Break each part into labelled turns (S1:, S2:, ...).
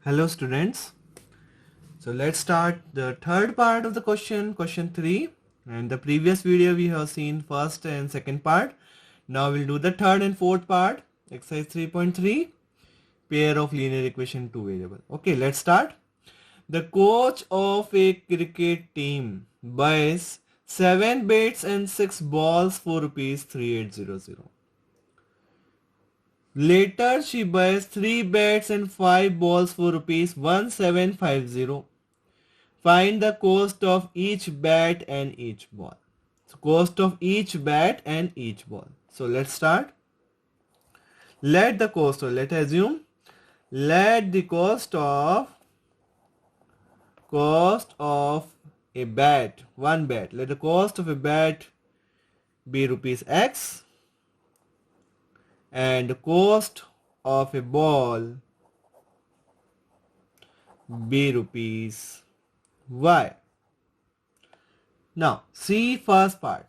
S1: Hello students. So let's start the third part of the question 3. And the previous video we have seen first and second part. Now we'll do the third and fourth part. Exercise 3.3. Pair of linear equation 2 variable. Okay, let's start. The coach of a cricket team buys 7 bats and 6 balls for rupees 3800. Later, she buys 3 bats and 5 balls for rupees 1750. Find the cost of each bat and each ball. So cost of each bat and each ball. So let's start. Let the cost, or let assume, let the cost of a bat, one bat. Let the cost of a bat be rupees X, and the cost of a ball be rupees Y. Now, see first part.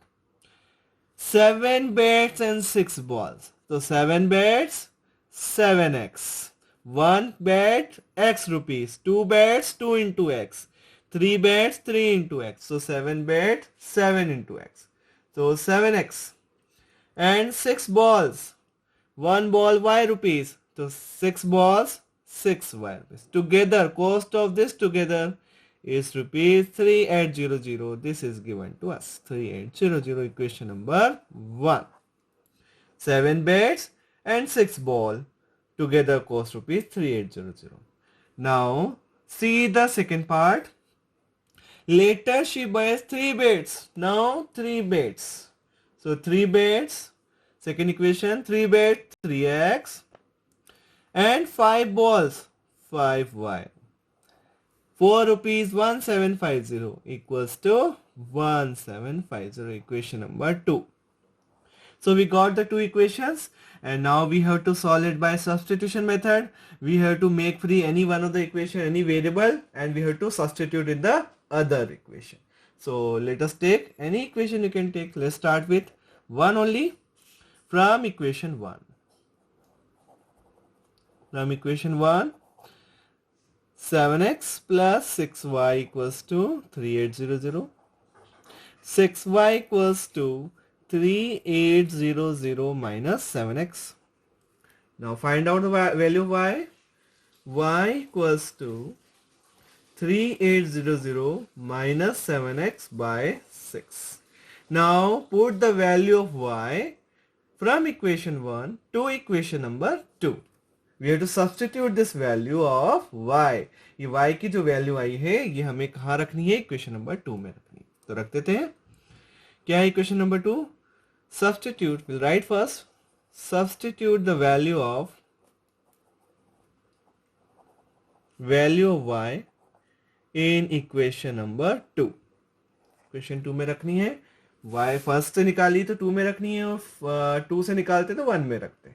S1: 7 bats and 6 balls. So 7 bats, 7x. 1 bat, x rupees. 2 bats, 2 into x. 3 bats, 3 into x. So 7 bat, 7 into x. So 7x. And 6 balls. 1 ball, y rupees. So 6 balls, 6y rupees. Together, cost of this together is rupees 3800. This is given to us. 3800, equation number 1. 7 bats and 6 ball together cost rupees 3800. Now see the second part. Later she buys 3 bats. Now 3 bats. So 3 bats. Second equation, 3 bats, 3x. And 5 balls, 5y. 4 rupees 1750 equals to 1750, equation number 2. So we got the two equations, and now we have to solve it by substitution method. We have to make free any one of the equation, any variable, and we have to substitute in the other equation. So let us take any equation you can take. Let's start with one only from equation 1. From equation 1, 7x plus 6y equals to 3800. 6y equals to 3800 minus 7x. Now find out the value of y. Y equals to 3800 minus 7x by 6. Now put the value of y from equation 1 to equation number 2. We have to substitute this value of y. ये y की जो value आई है ये हमें कहाँ रखनी है? Equation number 2 में रखनी है. तो रख देते हैं. क्या है equation number 2? Substitute. We'll write first. Substitute the value of y in equation number 2. Equation 2 में रखनी है. y फर्स्ट से निकाली तो 2 में रखनी है, और 2 से निकालते तो 1 में रखते.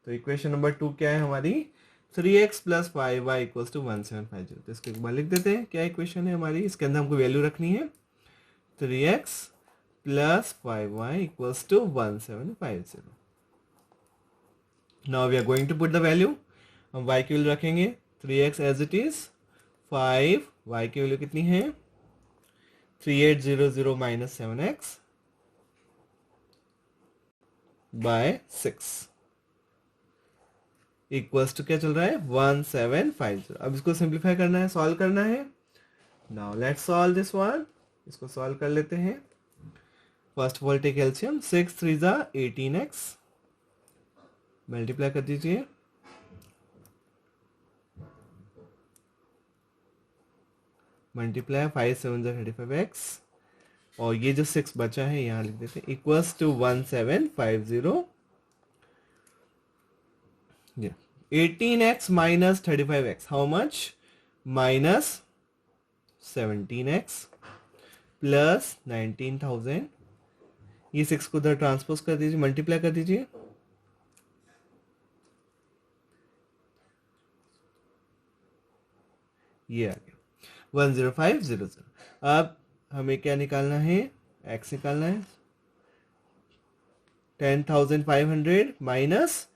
S1: तो इक्वेशन नंबर 2 क्या है हमारी? 3x plus 5y equals to 1750. तो इसको एक बार लिख देते हैं. क्या इक्वेशन है हमारी? इसके अंदर हमको वैल्यू रखनी है. 3x plus 5y equals to 1750. Now we are going to put the value. हम y की वैल्यू रखेंगे 3x as it is. 5 y की वैल्यू कितनी है? 3800 minus 7x bye 6 equals to क्या चल रहा है? 1750. अब इसको सिंप्लीफाई करना है, सॉल्व करना है. Now let's solve this one. इसको सॉल्व कर लेते हैं. First of all take LCM. 6 3 जा 18x. मल्टीप्लाई कर दीजिए. मल्टीप्लाई 5 7 जा 35x. और ये जो 6 बचा है यहाँ लिख देते हैं. Equals to 1750. 18x minus 35x. How much? Minus 17x plus 19,000. ये 6 को उधर ट्रांसपोज कर दीजिए, मल्टीप्लाई कर दीजिए. ये आ गया 10500. अब हमें क्या निकालना है? x निकालना है. 10,500 माइनस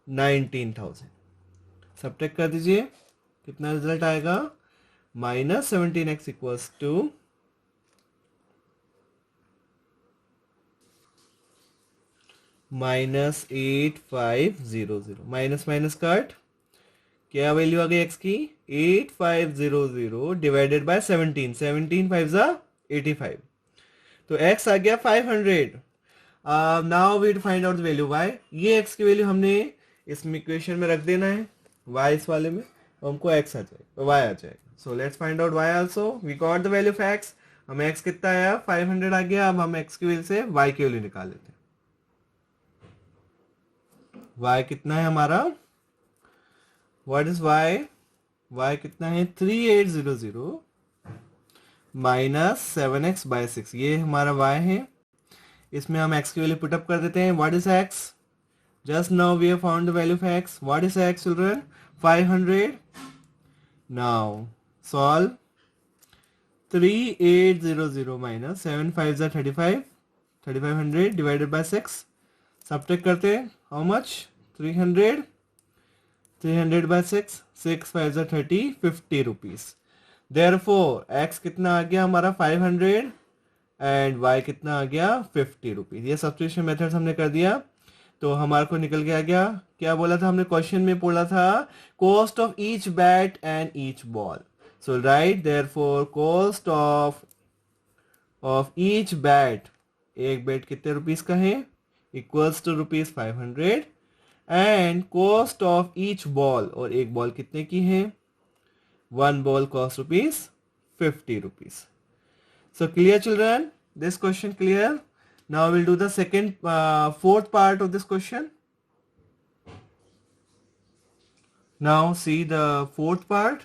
S1: 19,000. सब्ट्रैक्ट कर दीजिए. कितना रिजल्ट आएगा, -17x equals to -8500, minus minus cut, क्या वैल्यू आ गई x की, 8500 डिवाइडेड बाय 17, 17 5 जा 85, तो x आ गया 500। Now we to find out the value y, ये x की वैल्यू हमने इसमें इक्वेशन में रख देना है, y इस वाले में, तो हमको x आ जाएगा, y आ जाएगा। So let's find out y also, we got the value of x, हमें x कितना आया, 500 आ गया। अब हम x की वैल्यू से y की वैल्यू निकाल लेते हैं। y कितना है हमारा, व्हाट इज y, y कितना है 3800 माइनस 7x बाय 6, ये हमारा y है। इसमें हम x की वैल्यू पुटअप कर देते हैं। What is x, just now we have found the value of x, what is x children, 500। Now solve, 3800 minus 7 5 जा 35, 3500 डिवाइडेड बाय 6, सब्ट्रैक्ट करते हैं, हाउ मच, 300, 300 बाय 6, 6 5 जा 30, 50 रुपीज। देयरफॉर x कितना आ गया हमारा 500 एंड y कितना आ गया 50 रुपीज। ये सब्स्टिट्यूशन मेथड हमने कर दिया, तो हमारे को निकल के आ गया, क्या बोला था हमने क्वेश्चन में, बोला था cost of each bat and each ball. So right therefore cost of each bat, एक बैट कितने रुपीस का है, equals to rupees 500, and cost of each ball, और एक बॉल कितने की है, one ball cost rupees 50 rupees. So clear children, this question clear? Now we'll do the fourth part of this question. Now see the fourth part.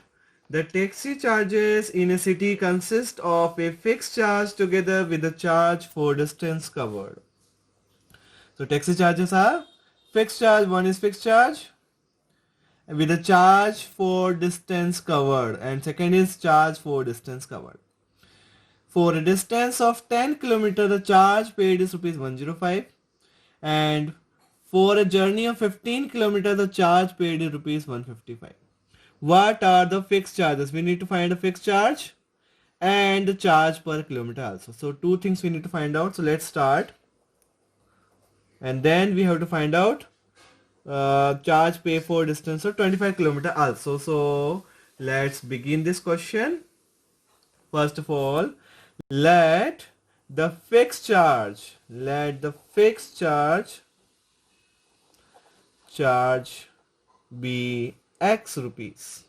S1: The taxi charges in a city consist of a fixed charge together with the charge for distance covered. So taxi charges are fixed charge, one is fixed charge with a charge for distance covered, and second is charge for distance covered. For a distance of 10 km, the charge paid is rupees 105, and for a journey of 15 km, the charge paid is rupees 155. What are the fixed charges? We need to find a fixed charge and the charge per kilometer also. So two things we need to find out. So let's start, and then we have to find out charge pay for distance of 25 km also. So let's begin this question. First of all, let the fixed charge be x rupees.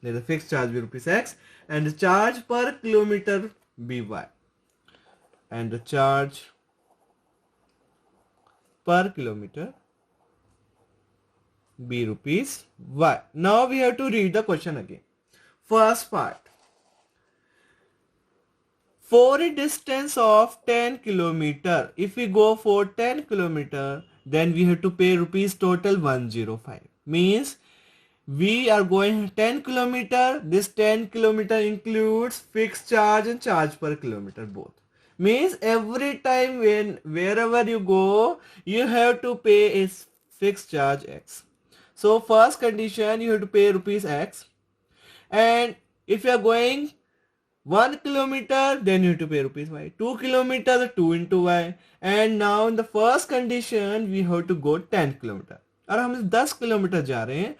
S1: Let the fixed charge be rupees x, and the charge per kilometer be y, and the charge per kilometer be rupees y. Now we have to read the question again. First part. For a distance of 10 km, if we go for 10 km, then we have to pay rupees total 105. Means we are going 10 km. This 10 km includes fixed charge and charge per kilometer both. Means every time wherever you go, you have to pay a fixed charge x. So first condition, you have to pay rupees x, and if you are going 1 kilometer, then you have to pay rupees y. 2 kilometers, 2 into y. And now in the first condition, we have to go 10 kilometer. और हम 10 kilometre जा रहे हैं,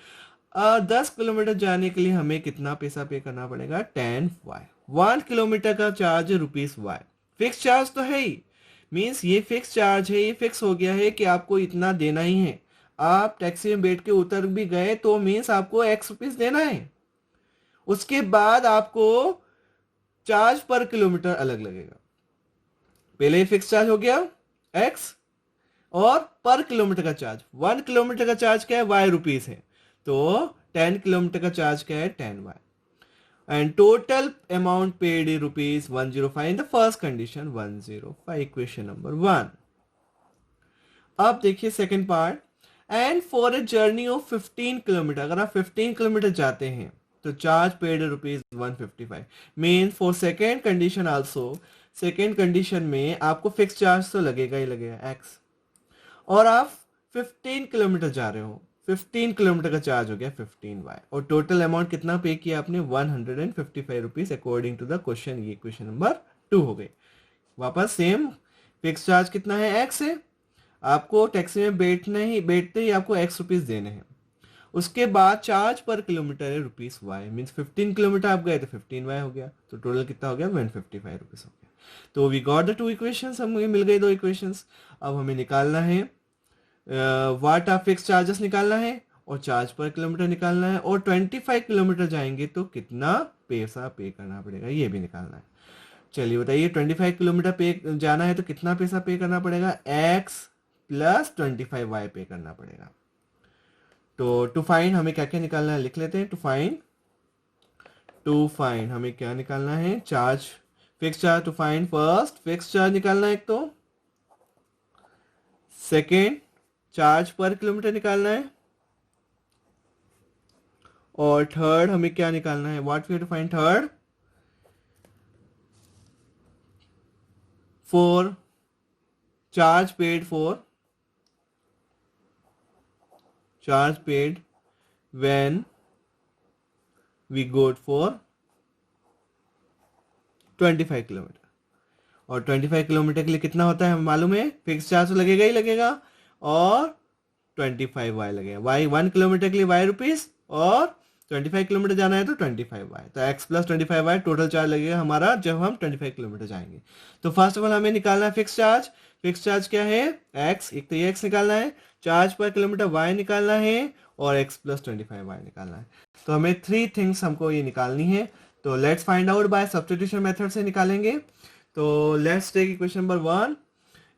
S1: 10 kilometre जाने के लिए हमें कितना पैसा पे करना पड़ेगा, 10y। 1 किलोमीटर का चार्ज है रुपीस y। फिक्स चार्ज तो है ही, मीन्स ये फिक्स चार्ज है, ये फिक्स हो गया है कि आपको इतना देना ही है। आप टैक्सी में बैठ के उतर भी गए तो मीन्स आपको x रुपीस देना है। उसके बाद आपको चार्ज पर किलोमीटर अलग लगेगा। पहले ही फिक्स चार्ज हो गया x, और पर किलोमीटर का चार्ज, 1 किलोमीटर का चार्ज क्या है, y रुपीस है, तो 10 किलोमीटर का चार्ज क्या है, 10y, and total amount paid is rupees 105 in the first condition, 105, equation number 1। अब देखिए second part, and for a journey of 15 kilometre, अगर आप 15 किलोमीटर जाते हैं तो charge paid rupees 155। Mean for second condition also, second condition में आपको fix charge तो लगेगा ही लगेगा x, और आप 15 किलोमीटर जा रहे हो, 15 किलोमीटर का चार्ज हो गया 15y, और टोटल अमाउंट कितना पे किया आपने 155 rupees according to the question. ये क्वेश्चन नंबर 2 हो गई। वापस सेम, फिक्स चार्ज कितना है x है, आपको टैक्सी में बैठते ही आपको x रुपीज देने हैं। उसके बाद चार्ज पर किलोमीटर है रुपीज वाई, मीन्स 15 किलोमीटर आप गए तो 15y हो गया, तो टोटल कितना हो गया 155 रुपीज हो गया। तो वी गॉट द 2 इक्वेशंस, हमें मिल गई 2 इक्वेशंस। अब हमें निकालना है व्हाट आर फिक्स चार्जेस निकालना है, और चार्ज पर किलोमीटर निकालना है, और 25 किलोमीटर जाएंगे तो कितना पैसा पे करना पड़ेगा ये भी निकालना है। चलिए बताइए, 25 किलोमीटर पे जाना है तो कितना पैसा पे करना पड़ेगा, x प्लस 25y पे करना पड़ेगा। तो टू फाइंड हमें क्या क्या निकालना है लिख लेते हैं। टू फाइंड हमें क्या निकालना है, charge, fix charge. To find first fix charge निकालना है एक, तो सेकेंड चार्ज पर किलोमीटर निकालना है, और थर्ड हमें क्या निकालना है, what we to find third, for charge paid when we got for 25 kilometre. और 25 किलोमीटर के लिए कितना होता है हमें मालूम है, फिक्स चार्ज तो लगेगा ही लगेगा, और 25y लगेगा। y 1 किलोमीटर के लिए y रुपीज, और 25 किलोमीटर जाना है तो 25y, तो x plus 25y total charge लगेगा हमारा जब हम 25 किलोमीटर जाएंगे। तो फर्स्ट ऑफ ऑल हमें निकालना है फिक्स चार्ज। फिक्स चार्ज क्या है, x, एक तो ये x निकालना है, चार्ज पर किलोमीटर y निकालना है, और x प्लस 25y निकालना है। तो हमें 3 थिंग्स हमको ये निकालनी है। तो let's find out by substitution method से निकालेंगे। तो let's take equation number 1।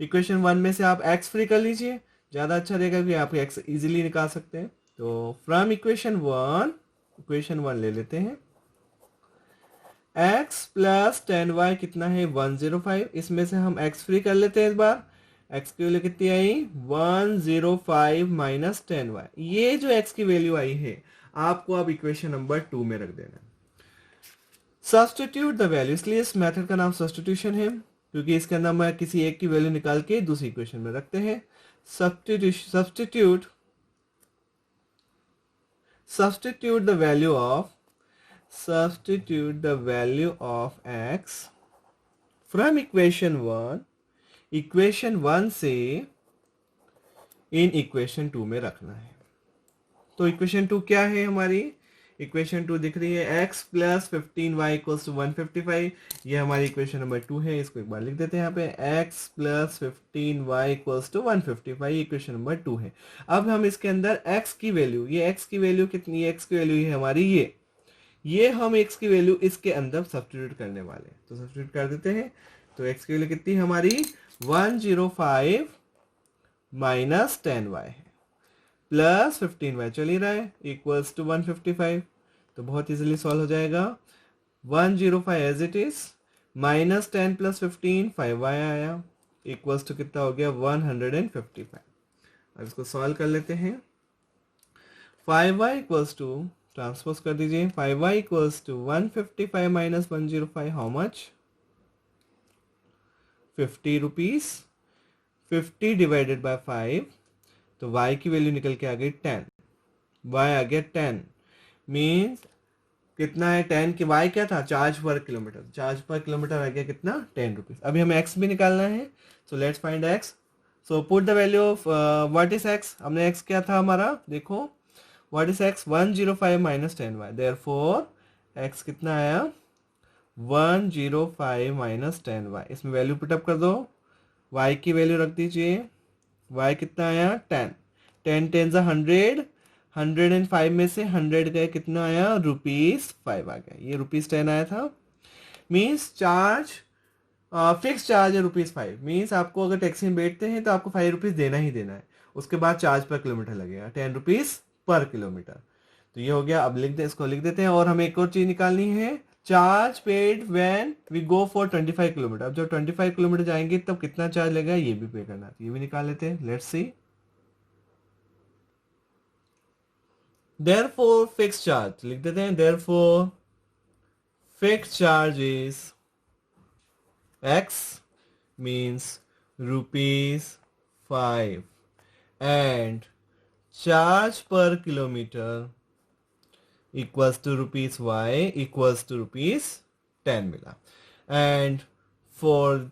S1: Equation 1 में से आप x फ्री कर लीजिए, ज़्यादा अच्छा रहेगा क्योंकि आप x इजीली निकाल सकते हैं। तो फ्रॉम इक्वेशन 1 ले लेते हैं। x प्लस 10y कितना है 105, इसमें से हम x फ्री कर लेते हैं इस बार। x की वैल्यू कितनी आई 105 माइनस 10y, ये जो x की वैल्यू आई है आपको अब इक्वेशन नंबर 2 में रख देना है। सब्स्टिट्यूट द वैल्यू, इसलिए इस मेथड का नाम सब्स्टिट्यूशन है क्योंकि इसके अंदर हम किसी एक की वैल्यू निकाल के दूसरी इक्वेशन में रखते हैं। Substitute the value of x from equation 1, equation 1 से इन इक्वेशन 2 में रखना है। तो इक्वेशन 2 क्या है हमारी, इक्वेशन 2 दिख रही है x plus 15y equals to 155, ये हमारी इक्वेशन नंबर 2 है। इसको एक बार लिख देते हैं यहाँ पे, x plus 15y equals to 155, equation number 2 है। अब हम इसके अंदर x की वैल्यू, ये x की वैल्यू कितनी है, x की वैल्यू है हमारी ये हम x की वैल्यू इसके अंदर सब्स्टिट्यूट करने वाले हैं। तो सब्स्टिट्यूट कर देते हैं। तो x की वैल्यू कितनी है हमारी 105 माइनस 10y है, प्लस 15y चल ही रहा है, इक्वल्स टू 155। तो बहुत इजीली सॉल्व हो जाएगा। 105 as it is, minus 10 plus 15 5y आया, इक्वल्स टू कितना हो गया 155। अब इसको सॉल्व कर लेते हैं। 5y इक्वल्स टू, ट्रांसपोज कर दीजिए, 5y equals to 155 minus 105, how much 50 rupees. 50 divided by 5, तो y की वैल्यू निकल के आ गई 10, y आ गया 10, मीन्स कितना है 10 की, y क्या था चार्ज पर किलोमीटर, चार्ज पर किलोमीटर आ गया कितना 10 रुपीज। अभी हमें x भी निकालना है, सो let's find x। So put the value of what is x, हमने x क्या था हमारा, देखो what is x 105 minus 10y, therefore x कितना आया 105 माइनस 10y, इसमें वैल्यू पुटअप कर दो, y की वैल्यू रख दीजिए, y कितना आया 10, 10 10 100, 105 में से 100 गए कितना आया रुपीज 5 आ गया, ये रुपीज 10 आया था। मीन्स चार्ज फिक्स चार्ज है रुपीज 5, मीन्स आपको अगर टैक्सी में बैठते हैं तो आपको 5 रुपीज देना ही देना है, उसके बाद चार्ज पर किलोमीटर लगेगा 10 रुपीज पर किलोमीटर। तो ये हो गया। अब इसको लिख देते हैं। और हमें एक और चीज निकालनी है, charge paid when we go for 25 kilometre. अब जब 25 किलोमीटर जाएंगे तब कितना चार्ज लगेगा ये भी पे करना है, ये भी निकाल लेते हैं। Let's see. Therefore fix charge लिख देते हैं, therefore fix charge is x means rupees 5 and charge per kilometer equals to rupees y equals to rupees 10 mila. And for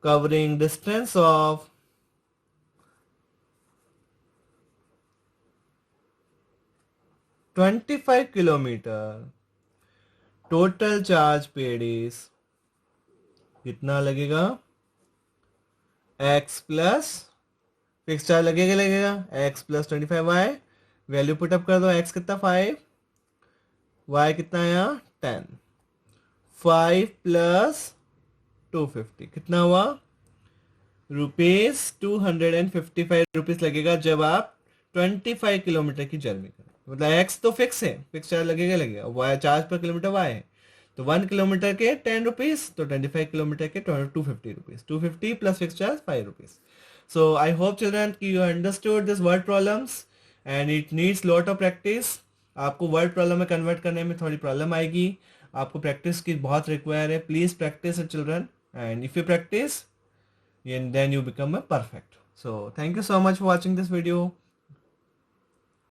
S1: covering distance of 25 kilometer, total charge paid is कितना लगेगा? x plus fix charge लगेगा x plus 25y, value put up कर दो, x कितना 5, y कितना आया 10, 5 plus 250 कितना हुआ? ₹255 रुपीज लगेगा जब आप 25 किलोमीटर की जर्नी करें। मतलब x तो फिक्स है, फिक्स चार्ज लगेगा, y चार्ज पर किलोमीटर y है, तो 1 किलोमीटर के 10 रुपीज, तो 25 किलोमीटर के 250 rupees, 250 plus fix charge 5 rupees. So I hope children कि you understood this word problems and it needs lot of practice. आपको वर्ड प्रॉब्लम में कन्वर्ट करने में थोड़ी प्रॉब्लम आएगी, आपको प्रैक्टिस की बहुत रिक्वायर है। Please practice it children, and if you practice and then you become a perfect. So thank you so much for watching this video.